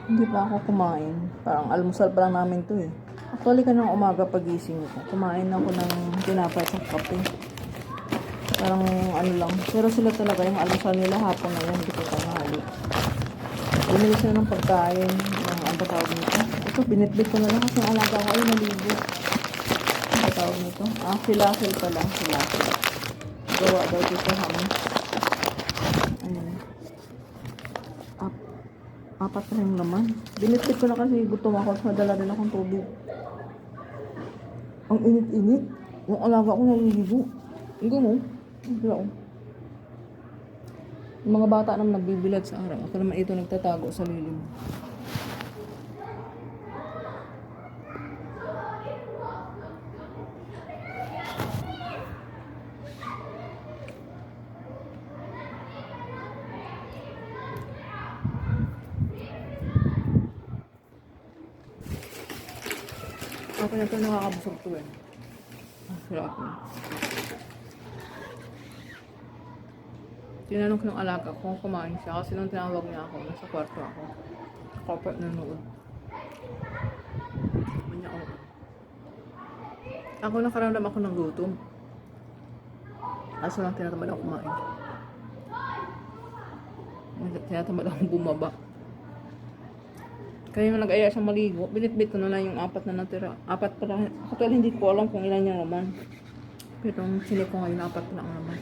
Hindi pa ako kumain. Parang almusal pa lang namin to eh. Actually, kanang umaga pagising ko, kumain ako ng tinapay sa kape. Parang ano lang. Pero sila talaga, yung almusal nila hapon na yan, hindi ko tanghali. Bumili sila ng pagkain, ng ang tawag nito. Ito, binitbit ko na lang kasi ang alaga ko ay naligo. Ang tawag nito. Filafel pala, filafel. Gawa daw dito kami. Ayun. Apat na yung laman. Binitbit ko na kasi gutom ako at madala din akong tubig. Ang init-init. Yung alaga ko naliligo. Hindi mo. Hindi ako. Yung mga bata naman nagbibilad sa araw. Ako naman ito nagtatago sa lilim. Ako na ito nakakabusog to eh. Sarap na. Tinanong ko ng alaga ko kung kumain siya kasi nung tinawag niya ako, nasa kwarto ako. Corporate na noon. Manya ako. Ako nakaramdam ako ng gutom. Kaso lang tinatamad ako kumain. Tinatamad ako bumaba. Kaya yung nag-aya siya maligo, binitbit ko na lang yung apat na natira. Apat pa lang. Actually, hindi ko alam kung ilan yung laman. Pero sili ko ngayon, apat pa lang ang laman.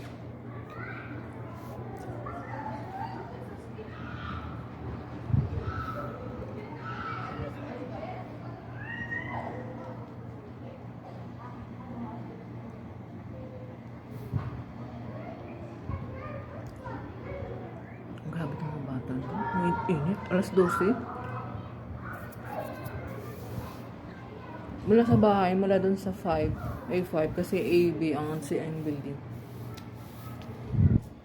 Grabe itong mga bata. Init, alas 12. Mula sa bahay, mula dun sa A5 kasi A-B ang CN building.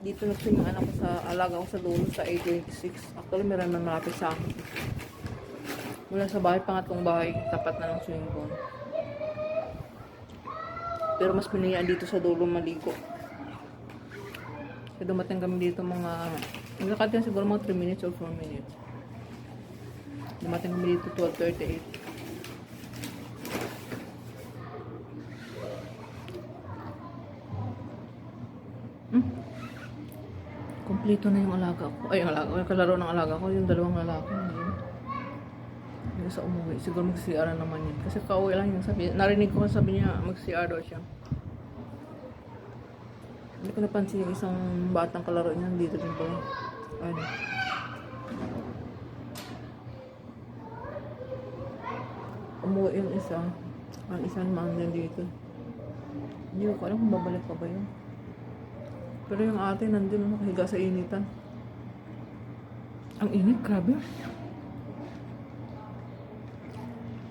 Dito nagsimang anak ko sa alaga ko sa dulo sa A26. Actually, meron man malapit sa akin. Mula sa bahay, pangatlong bahay, tapat na ng swimming pool. Pero mas pinayaan dito sa dulo maligo. Kasi dumating kami dito naglakad yan siguro mga 3 minutes or 4 minutes. Dumating kami dito 12:38. Kompleto na yung alaga ko. Ay, yung kalaro ng alaga ko. Yung dalawang lalaki. Hindi sa umuwi. Siguro mag-CR naman yun. Kasi kauwi lang yun. Narinig ko sabi niya mag-CR daw siya. Hindi ko napansin yung isang batang kalaro niya. Dito din pala. Ano. Umuwi yung isa. Ang isang man dito. Hindi ko alam kung babalik pa ba yun. Pero yung ate nandun nakahiga sa initan. Ang init, grabe.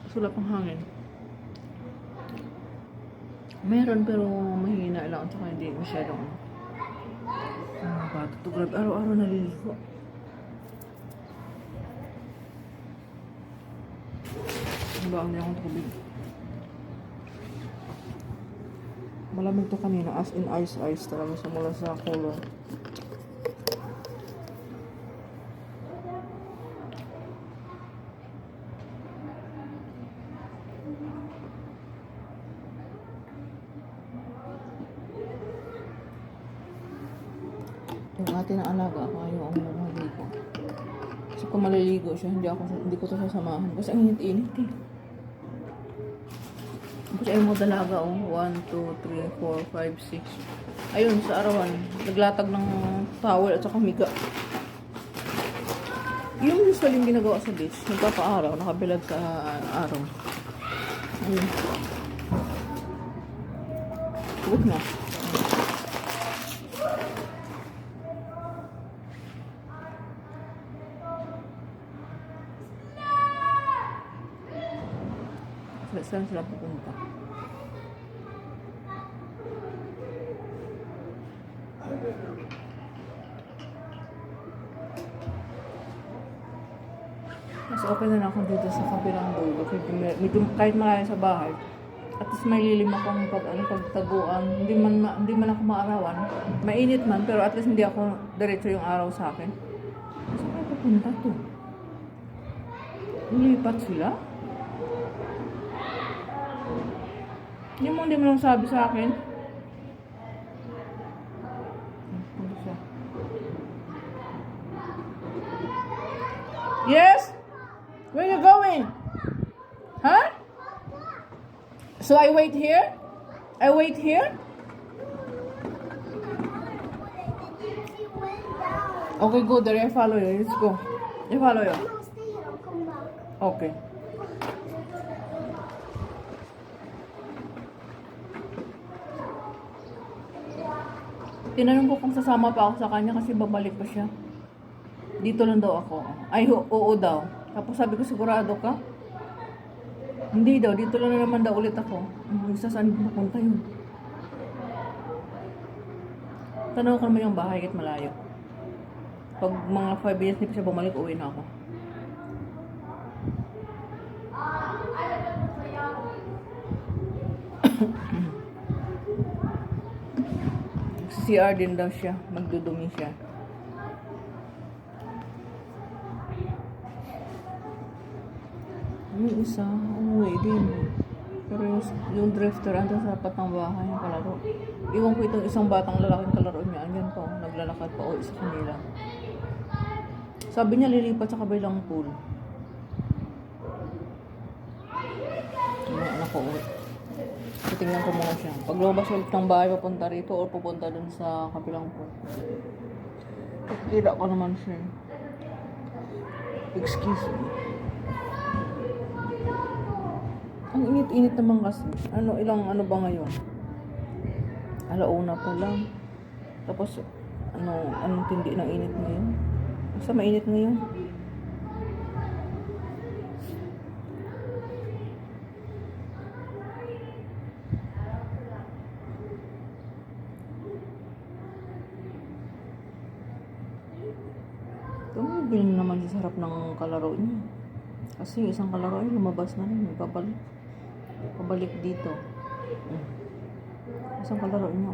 Sulap ang hangin. Meron pero mahina lang. Tsaka hindi masyadong bata to. Grabe, araw-araw naliligo. Ang baang niya akong tubig. Malamig to kanina, as in ice talaga mula sa cooler. Yung ate ng alaga ako, ayaw ako maligo. Kasi kung maliligo siya, hindi ko to sasamahan. Kasi ang init-init eh. Kasi ay mo dalaga 1, 2, 3, 4, 5, 6. Ayun, sa arawan, naglatag ng towel at saka miga. Yung usually yung ginagawa sa beach, nagpapa-araw, nakabilad sa araw. Ayun. Huwag na. Saan sila pupunta? Mas okay na ako dito sa kabilang dulo. Medyo kahit malayo sa bahay. At least may lilim akong pagtaguan. Hindi man ako maarawan. Mainit man, pero at least hindi ako diretso yung araw sa akin. Saan ako pupunta to? Lumipat sila? Hindi mo lang sabi sa akin. Ano siya? Yes? Where you going? Huh? So I wait here? I wait here? Okay, go there. I follow you. Let's go. I follow you. No, stay here. I'll come back. Okay. Tinanong ko kung sasama pa ako sa kanya kasi babalik pa siya. Dito lang daw ako. Ay, oo daw. Tapos sabi ko, sigurado ka? Hindi daw, dito lang na naman daw ulit ako. Isa saan pupunta yun? Tanong ko naman yung bahay kahit malayo. Pag mga 5 minutes hindi pa siya bumalik, uwi na ako. CR din daw siya. Magdudumi siya. Yung isa, umuwi din. Pero yung drifter, ando sa tapat ng bahay, yung kalaro. Iwan ko itong isang batang lalaking kalaro niya. Andyan pa, naglalakad pa uwi sa kanila. Sabi niya, lilipat sa kabilang pool. Yung anak ko uwi. Titingnan ko muna siya. Pag lumabas ulit ng bahay, papunta rito o pupunta dun sa kabilang pool. Kira ko naman siya. Excuse me. Ang init-init naman kasi. Ilang ba ngayon? Alauna pa lang. Tapos, anong tindi ng init ngayon? Basta mainit ngayon. Tumigil naman sa sarap ng kalaro niya. Kasi isang kalaro ay lumabas na rin. Pabalik dito. Isang kalaro niya.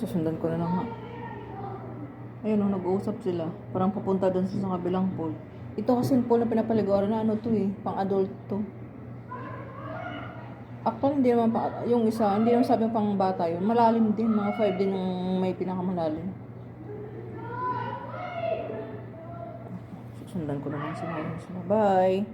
Susundan ko na lang nga. Ayun, nag-uusap sila. Parang papunta doon sa kabilang pool. Ito kasi yung pool na pinapaligaran na pang adult to. Actually, hindi naman yung isa, hindi naman sabi pang bata yun. Malalim din, mga 5 din yung may pinakamalalim. Susundan ko na lang sila. Bye!